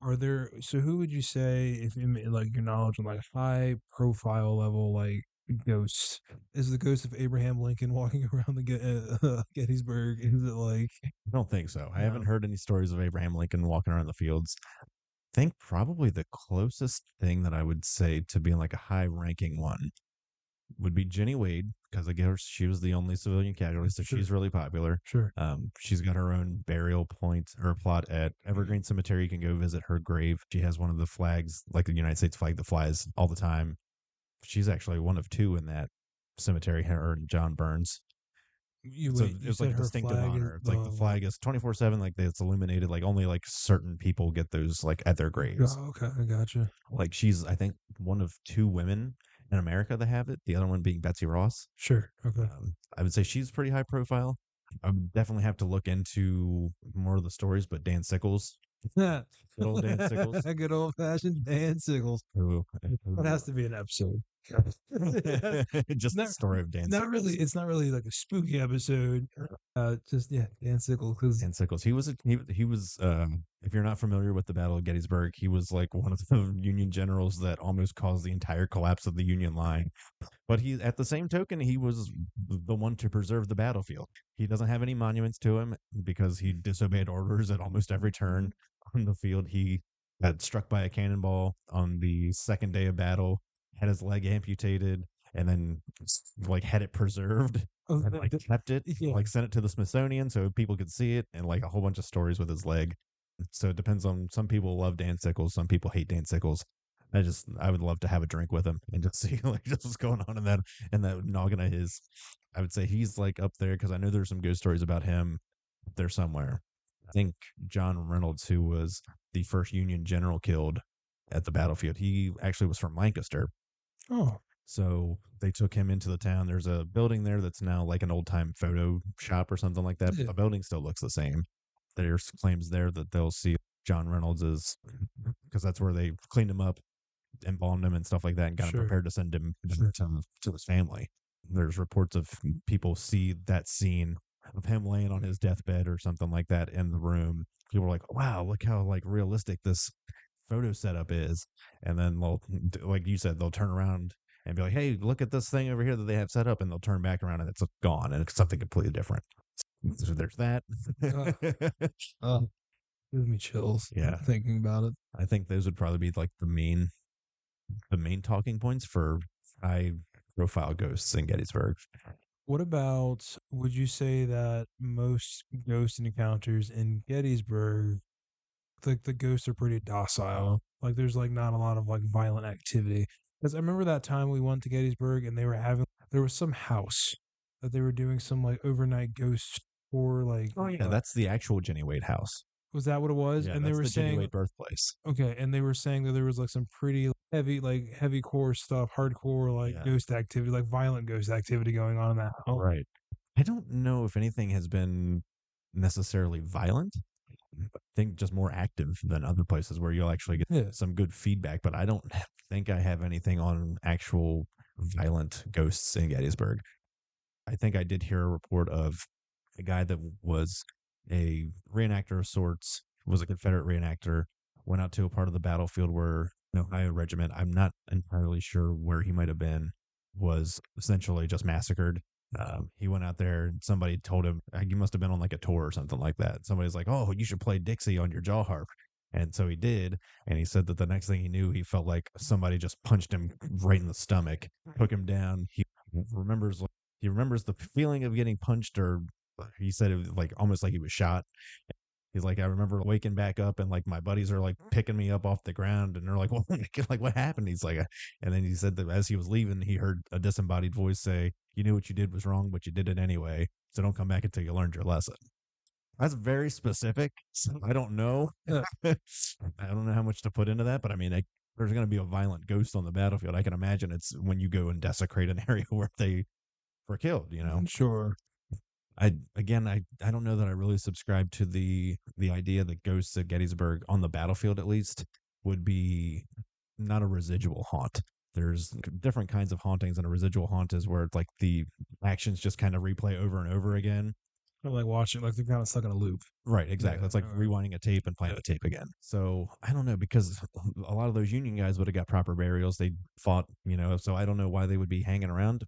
Are there? So who would you say, if like your knowledge on like high profile level, like ghosts? Is the ghost of Abraham Lincoln walking around the Gettysburg? Is it like I don't think so. I haven't no? heard any stories of Abraham Lincoln walking around the fields. I think probably the closest thing that I would say to being like a high ranking one would be Jenny Wade, because again, she was the only civilian casualty, so Sure, she's really popular. sure. She's got her own burial point or plot at Mhm. Evergreen Cemetery. You can go visit her grave. She has one of the flags, like the United States flag, that flies all the time. She's actually one of two in that cemetery, her and John Burns. You So wait. You it's like said a her distinctive flag is honor. It's like the flag is 24/7, like it's illuminated. Like only like certain people get those like at their graves. Okay, I gotcha. Like she's, I think, one of two women in America that have it. The other one being Betsy Ross. Sure. Okay. I would say she's pretty high profile. I would definitely have to look into more of the stories, but Dan Sickles, Good good old Dan Sickles, old fashioned Dan Sickles. who, That has to be an episode. just the not story of Dan not really. Sickles. It's not really like a spooky episode. Just yeah, Dan Sickles. Because Dan Sickles. He was if you're not familiar with the Battle of Gettysburg, he was like one of the Union generals that almost caused the entire collapse of the Union line. But he, at the same token, he was the one to preserve the battlefield. He doesn't have any monuments to him because he disobeyed orders at almost every turn on the field. He got struck by a cannonball on the second day of battle, had his leg amputated, and then like had it preserved oh, and like kept it, yeah, like sent it to the Smithsonian so people could see it, and like a whole bunch of stories with his leg. So it depends on, some people love Dan Sickles, some people hate Dan Sickles. I would love to have a drink with him and just see like just what's going on in that noggin of his. I would say he's like up there because I know there's some ghost stories about him up there somewhere. I think John Reynolds, who was the first Union general killed at the battlefield, he actually was from Lancaster. oh So they took him into the town. There's a building there that's now like an old time photo shop or something like that, but yeah, the building still looks the same. There's claims there that they'll see John Reynolds is, because that's where they cleaned him up, embalmed him and stuff like that, and got him sure. prepared to send him to his family. There's reports of people see that scene of him laying on his deathbed or something like that in the room. People are like, "Wow, look how like realistic this photo setup is." And then they'll, like you said, they'll turn around and be like, "Hey, look at this thing over here that they have set up," and they'll turn back around and it's gone and it's something completely different. So there's that. Uh, uh, gives me chills Yeah, thinking about it. I think those would probably be like the main talking points for high profile ghosts in Gettysburg. What about? Would you say that most ghost encounters in Gettysburg, like the ghosts are pretty docile? Like there's like not a lot of like violent activity. Because I remember that time we went to Gettysburg and they were having there was some house that they were doing some like overnight ghost tour. Like, Oh yeah, that's the actual Jenny Wade house. was that what it was? Yeah, And they that's were the Jenny saying Wade birthplace. okay, and they were saying that there was like some pretty heavy, like heavy core stuff, hardcore like Yeah, ghost activity, like violent ghost activity going on in that house. right. I don't know if anything has been necessarily violent. I think just more active than other places where you'll actually get Yeah, some good feedback. But I don't think I have anything on actual violent ghosts in Gettysburg. I think I did hear a report of a guy that was a reenactor of sorts, was a Confederate reenactor, went out to a part of the battlefield where an Ohio regiment, I'm not entirely sure where he might have been, was essentially just massacred. He went out there and somebody told him, he must have been on like a tour or something like that. Somebody's like, "Oh, you should play Dixie on your jaw harp." And so he did. And he said that the next thing he knew, he felt like somebody just punched him right in the stomach, took him down. Remembers he remembers the feeling of getting punched, or he said it was like almost like he was shot. He's like, I remember waking back up and like my buddies are like picking me up off the ground and they're like, well, like what happened? He's like, and then he said that as he was leaving, he heard a disembodied voice say, "You knew what you did was wrong, but you did it anyway. So don't come back until you learned your lesson." That's very specific. So I don't know. yeah, I don't know how much to put into that, but I mean, there's going to be a violent ghost on the battlefield. I can imagine it's when you go and desecrate an area where they were killed, you know? sure. I don't know that I really subscribe to the idea that ghosts at Gettysburg on the battlefield at least would be not a residual haunt. There's different kinds of hauntings, and a residual haunt is where it's like the actions just kind of replay over and over again. Or like watching, like they're kind of stuck in a loop. Right, exactly. Yeah, It's like rewinding a tape and playing yeah. the tape again. So I don't know, because a lot of those Union guys would have got proper burials. They fought, so I don't know why they would be hanging around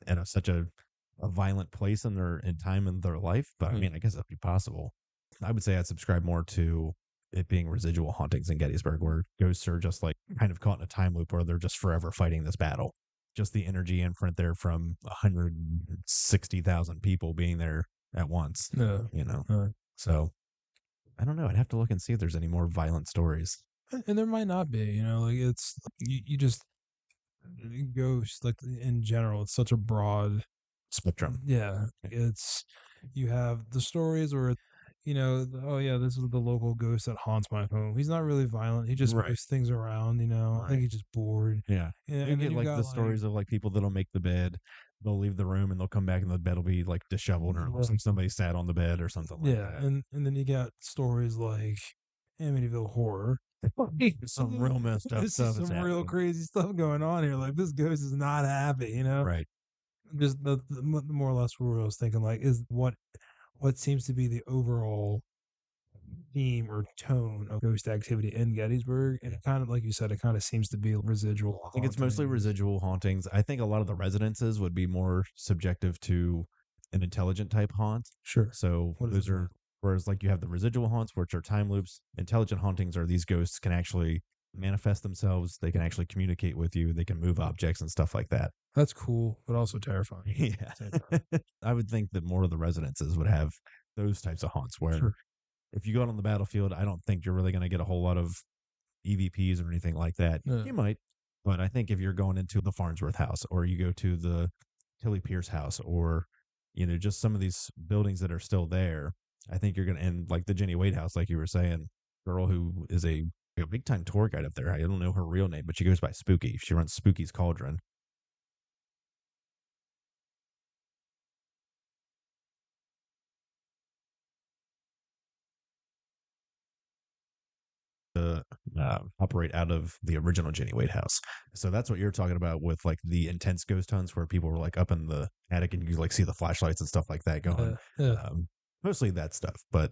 in such a violent place in time in their life. But I Yeah. mean, I guess that'd be possible. I would say I'd subscribe more to it being residual hauntings in Gettysburg, where ghosts are just like kind of caught in a time loop where they're just forever fighting this battle. just the energy imprint there from 160,000 people being there at once, Yeah. you know. Uh, So I don't know. I'd have to look and see if there's any more violent stories. and there might not be, like it's you just ghosts like in general. It's such a broad. Spectrum. Yeah, Yeah. it's you have the stories where, oh yeah, this is the local ghost that haunts my home. He's not really violent. He just Right. moves things around. I think Right. he's just bored. Yeah. You And then get you've like got the like, stories of like people that'll make the bed, they'll leave the room and they'll come back and the bed will be like disheveled or it looks like somebody sat on the bed or something like yeah, that. and then you got stories like Amityville Horror. Some real messed up This is stuff is some real happening. crazy stuff going on here. Like this ghost is not happy. Right. Just the more or less what I was thinking, like, is what seems to be the overall theme or tone of ghost activity in Gettysburg. And it kind of, like you said, it kind of seems to be residual I think it's mostly hauntings. residual hauntings. I think a lot of the residences would be more subjective to an intelligent type haunt. Sure. So What does those it mean? are, whereas like you have the residual haunts, which are time loops. Intelligent hauntings are these ghosts can actually manifest themselves. They can actually communicate with you. They can move objects and stuff like that. That's cool, but also terrifying. Yeah. Same time. I would think that more of the residences would have those types of haunts where Sure. if you go out on the battlefield, I don't think you're really going to get a whole lot of EVPs or anything like that. Yeah. You might, but I think if you're going into the Farnsworth house or you go to the Tilly Pierce house or, just some of these buildings that are still there, I think you're going to, and like the Jenny Wade house, like you were saying, girl who is a big time tour guide up there. I don't know her real name, but she goes by Spooky. She runs Spooky's Cauldron. Operate out of the original Jenny Wade house. So that's what you're talking about with like the intense ghost hunts where people were like up in the attic and you like see the flashlights and stuff like that going. Yeah. Mostly that stuff, but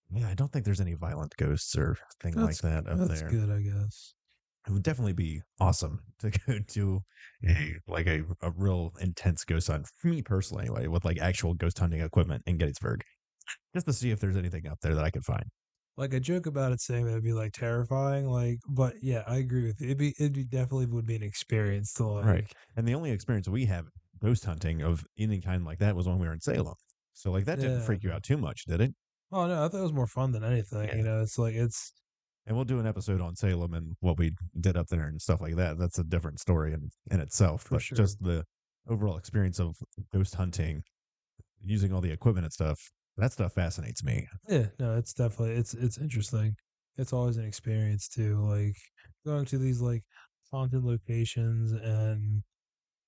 yeah, I don't think there's any violent ghosts or thing like That's that up that's there. good, I guess. It would definitely be awesome to go to a real intense ghost hunt for me personally, anyway, with like actual ghost hunting equipment in Gettysburg, just to see if there's anything up there that I could find. Like I joke about it saying that it'd be like terrifying, like, but yeah, I agree with you. It'd be definitely would be an experience to Right. like, And the only experience we have ghost hunting of any kind like that was when we were in Salem. So like that didn't yeah. freak you out too much, did it? Oh no, I thought it was more fun than anything. Yeah. It's like And we'll do an episode on Salem and what we did up there and stuff like that. That's a different story in itself. for But sure. just the overall experience of ghost hunting, using all the equipment and stuff, that stuff fascinates me. Yeah, no, it's definitely it's interesting. It's always an experience too, like going to these like haunted locations and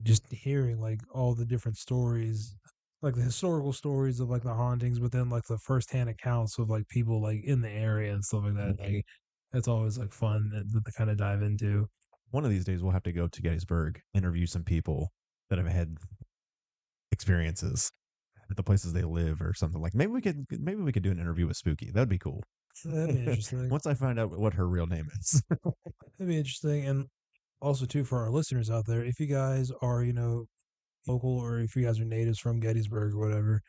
just hearing like all the different stories, like the historical stories of like the hauntings, but then like the firsthand accounts of like people like in the area and stuff like that. Like it's always like fun to kind of dive into. One of these days we'll have to go to Gettysburg, interview some people that have had experiences at the places they live or something like maybe we could do an interview with Spooky. That'd be cool. So that'd be interesting. Once I find out what her real name is. That'd be interesting. And also too for our listeners out there, if you guys are, local or if you guys are natives from Gettysburg or whatever,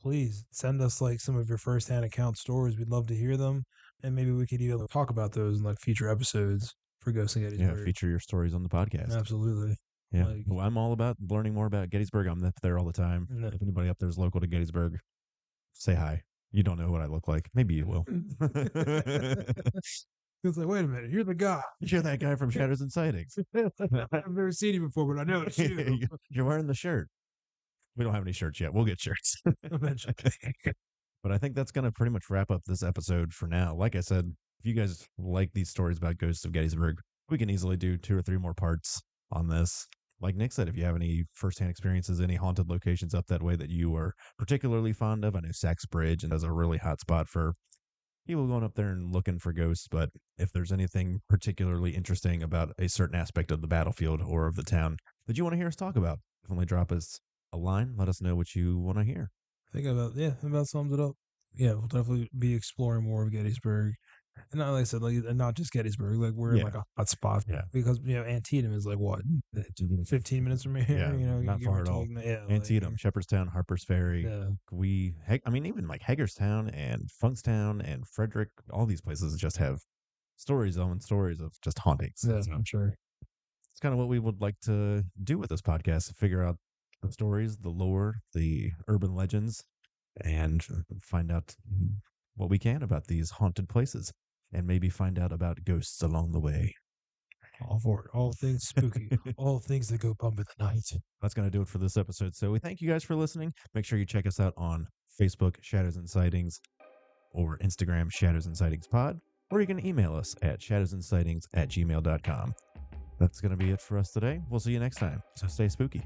please send us like some of your firsthand account stories. We'd love to hear them. And maybe we could even talk about those in like future episodes for Ghosts in Yeah, Gettysburg. feature your stories on the podcast. Absolutely. Yeah. Like, Well, I'm all about learning more about Gettysburg. I'm up there all the time. no. If anybody up there is local to Gettysburg, say hi. You don't know what I look like. Maybe you will. It's like, wait a minute, you're the guy. You're that guy from Shadows and Sightings. I've never seen you before, but I know it's you. You're wearing the shirt. We don't have any shirts yet. We'll get shirts. Eventually. But I think that's going to pretty much wrap up this episode for now. Like I said, if you guys like these stories about ghosts of Gettysburg, we can easily do 2 or 3 more parts on this. Like Nick said, if you have any firsthand experiences, any haunted locations up that way that you are particularly fond of, I know Sachs Bridge and is a really hot spot for people going up there and looking for ghosts. But if there's anything particularly interesting about a certain aspect of the battlefield or of the town that you want to hear us talk about, definitely drop us a line. Let us know what you want to hear. I think about sums it up. Yeah, we'll definitely be exploring more of Gettysburg. And not like I said, like and not just Gettysburg, like we're in Yeah. like a hot spot Yeah. because Antietam is like what 15 minutes from here. Yeah, not give or far at all. take. Yeah, Antietam, Shepherdstown, Harper's Ferry. yeah, I mean, even like Hagerstown and Funkstown and Frederick, all these places just have stories on stories of just hauntings. yeah, I'm sure. it's kind of what we would like to do with this podcast, figure out the stories, the lore, the urban legends, and find out what we can about these haunted places, and maybe find out about ghosts along the way. All for it. All things spooky. All things that go bump in the night. That's going to do it for this episode. So we thank you guys for listening. Make sure you check us out on Facebook, Shadows and Sightings, or Instagram, Shadows and Sightings Pod, or you can email us at shadowsandsightings@gmail.com. That's going to be it for us today. We'll see you next time. So stay spooky.